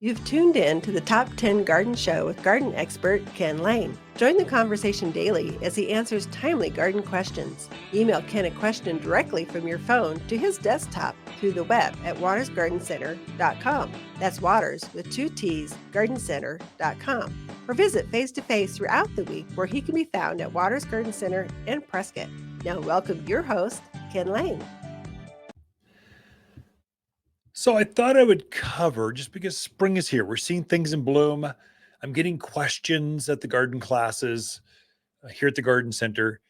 You've tuned in to the Top 10 Garden Show with garden expert Ken Lain. Join the conversation daily as he answers timely garden questions. Email Ken a question directly from your phone to his desktop through the web at watersgardencenter.com. That's Waters with 2 T's, gardencenter.com. Or visit face-to-face throughout the week where he can be found at Waters Garden Center in Prescott. Now welcome your host, Ken Lain. So I thought I would cover, just because spring is here, we're seeing things in bloom. I'm getting questions at the garden classes here at the garden center.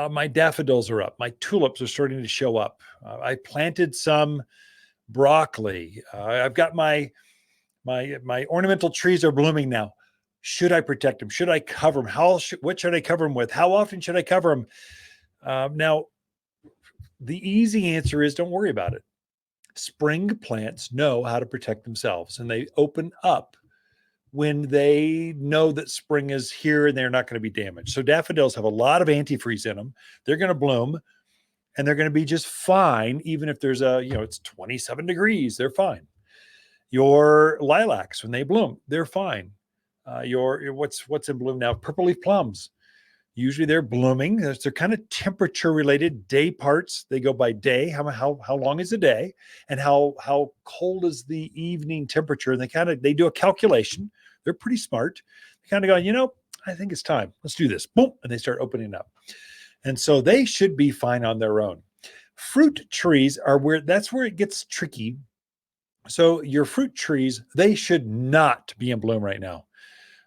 My daffodils are up. My tulips are starting to show up. I planted some broccoli. I've got my ornamental trees are blooming now. Should I protect them? Should I cover them? What should I cover them with? How often should I cover them? Now, the easy answer is don't worry about it. Spring plants know how to protect themselves, and they open up when they know that spring is here and they're not going to be damaged. So daffodils have a lot of antifreeze in them. They're going to bloom and they're going to be just fine. Even if there's it's 27 degrees, they're fine. Your lilacs, when they bloom, they're fine. What's in bloom now? Purple leaf plums. Usually they're blooming. They're kind of temperature related. Day parts, they go by day. How long is the day, and how cold is the evening temperature? And they do a calculation. They're pretty smart. They kind of go, I think it's time. Let's do this. Boom, and they start opening up. And so they should be fine on their own. Fruit trees are where it gets tricky. So your fruit trees, they should not be in bloom right now.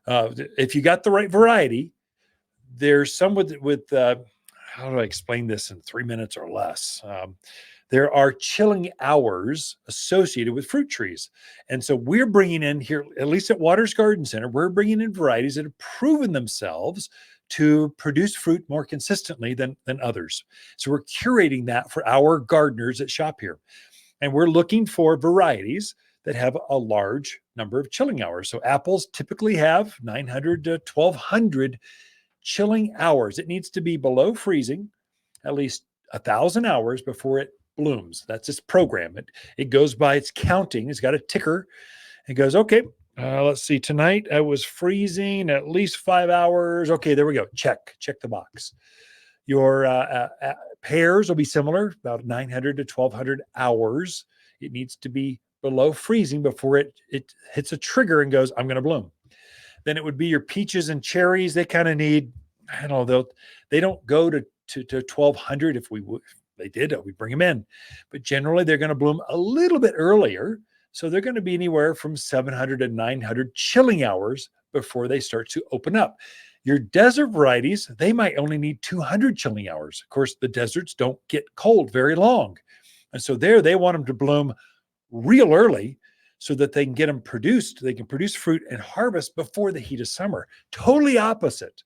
If you got the right variety. There's some with how do I explain this in 3 minutes or less? There are chilling hours associated with fruit trees. And so we're bringing in here, at least at Waters Garden Center, we're bringing in varieties that have proven themselves to produce fruit more consistently than others. So we're curating that for our gardeners that shop here. And we're looking for varieties that have a large number of chilling hours. So apples typically have 900 to 1200 chilling hours. It needs to be below freezing, at least 1,000 hours before it blooms. That's its program. It goes by its counting. It's got a ticker. It goes, okay, let's see. Tonight I was freezing at least 5 hours. Okay, there we go. Check the box. Your pears will be similar, about 900 to 1,200 hours. It needs to be below freezing before it hits a trigger and goes, I'm going to bloom. Then it would be your peaches and cherries. They kind of need, I don't know, they don't go to 1,200. If they did, we bring them in. But generally, they're going to bloom a little bit earlier. So they're going to be anywhere from 700 to 900 chilling hours before they start to open up. Your desert varieties, they might only need 200 chilling hours. Of course, the deserts don't get cold very long. And so they want them to bloom real early, so that they can get them produced. They can produce fruit and harvest before the heat of summer. Totally opposite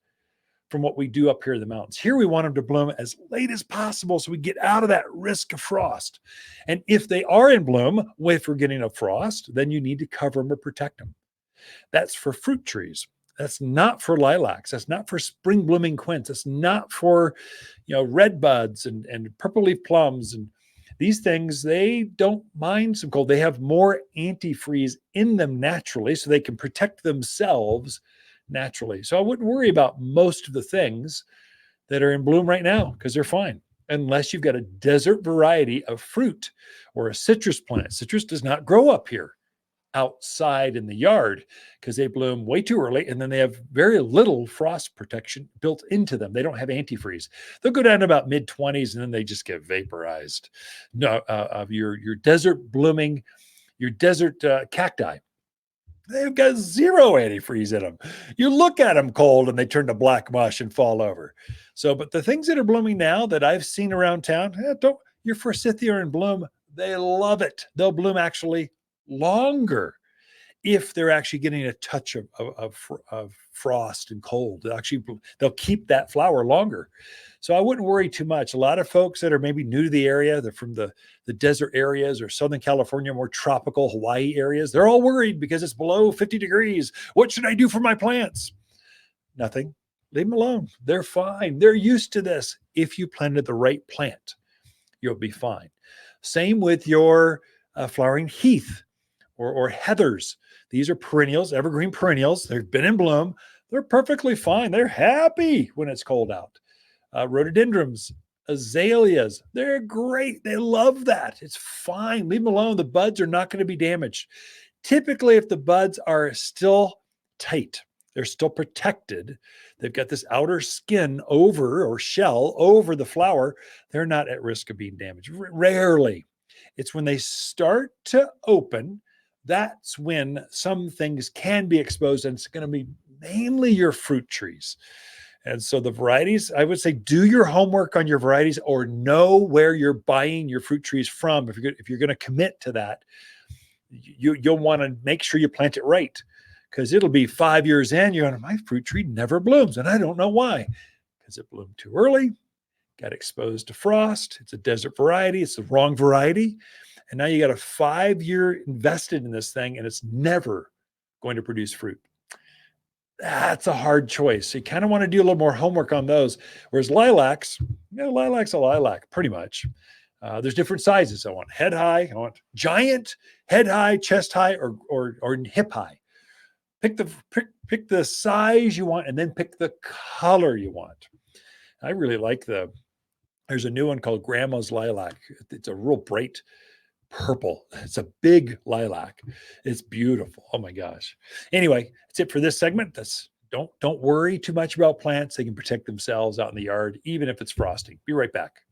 from what we do up here in the mountains. Here we want them to bloom as late as possible so we get out of that risk of frost. And if they are in bloom, if we're getting a frost, then you need to cover them or protect them. That's for fruit trees. That's not for lilacs. That's not for spring blooming quince. That's not for redbuds and purple leaf plums. And these things, they don't mind some cold. They have more antifreeze in them naturally, so they can protect themselves naturally. So I wouldn't worry about most of the things that are in bloom right now because they're fine, unless you've got a desert variety of fruit or a citrus plant. Citrus does not grow up here outside in the yard because they bloom way too early, and then they have very little frost protection built into them. They don't have antifreeze. They'll go down to about mid-20s and then they just get vaporized. No, of your desert blooming, your desert cacti, they've got zero antifreeze in them. You look at them cold and they turn to black mush and fall over. So, but the things that are blooming now that I've seen around town, your forsythia in bloom, they love it. They'll bloom actually longer if they're actually getting a touch of frost and cold. They'll keep that flower longer. So I wouldn't worry too much. A lot of folks that are maybe new to the area, they're from the desert areas or Southern California, more tropical Hawaii areas, they're all worried because it's below 50 degrees. What should I do for my plants? Nothing. Leave them alone. They're fine. They're used to this. If you planted the right plant, you'll be fine. Same with your flowering heath or heathers. These are perennials, evergreen perennials. They've been in bloom. They're perfectly fine. They're happy when it's cold out. Rhododendrons, azaleas, they're great. They love that. It's fine. Leave them alone. The buds are not going to be damaged. Typically, if the buds are still tight, they're still protected, they've got this outer skin over or shell over the flower, they're not at risk of being damaged. Rarely. It's when they start to open, that's when some things can be exposed, and it's going to be mainly your fruit trees. And so the varieties, I would say, do your homework on your varieties or know where you're buying your fruit trees from. If you're going to commit to that, you'll want to make sure you plant it right, because it'll be 5 years in, you're going, my fruit tree never blooms, and I don't know why. Because it bloomed too early, got exposed to frost. It's a desert variety. It's the wrong variety. And now you got a 5-year invested in this thing, and it's never going to produce fruit. That's a hard choice. So you kind of want to do a little more homework on those. Whereas lilacs, lilac's a lilac, pretty much. There's different sizes. I want head high, I want giant, head high, chest high, or hip high. Pick the size you want, and then pick the color you want. I really like there's a new one called Grandma's Lilac. It's a real bright purple. It's a big lilac. It's beautiful. Oh my gosh. Anyway, that's it for this segment. Don't worry too much about plants. They can protect themselves out in the yard, even if it's frosting. Be right back.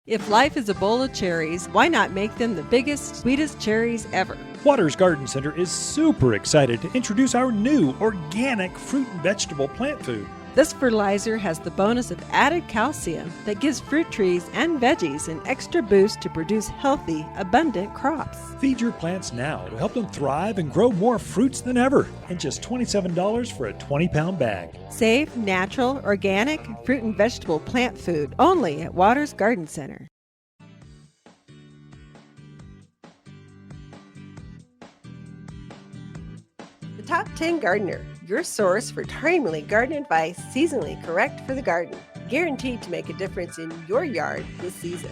If life is a bowl of cherries, why not make them the biggest, sweetest cherries ever? Waters Garden Center is super excited to introduce our new organic fruit and vegetable plant food. This fertilizer has the bonus of added calcium that gives fruit trees and veggies an extra boost to produce healthy, abundant crops. Feed your plants now to help them thrive and grow more fruits than ever, and just $27 for a 20-pound bag. Safe, natural, organic fruit and vegetable plant food only at Waters Garden Center. The Top 10 Gardener, your source for timely garden advice, seasonally correct for the garden, guaranteed to make a difference in your yard this season.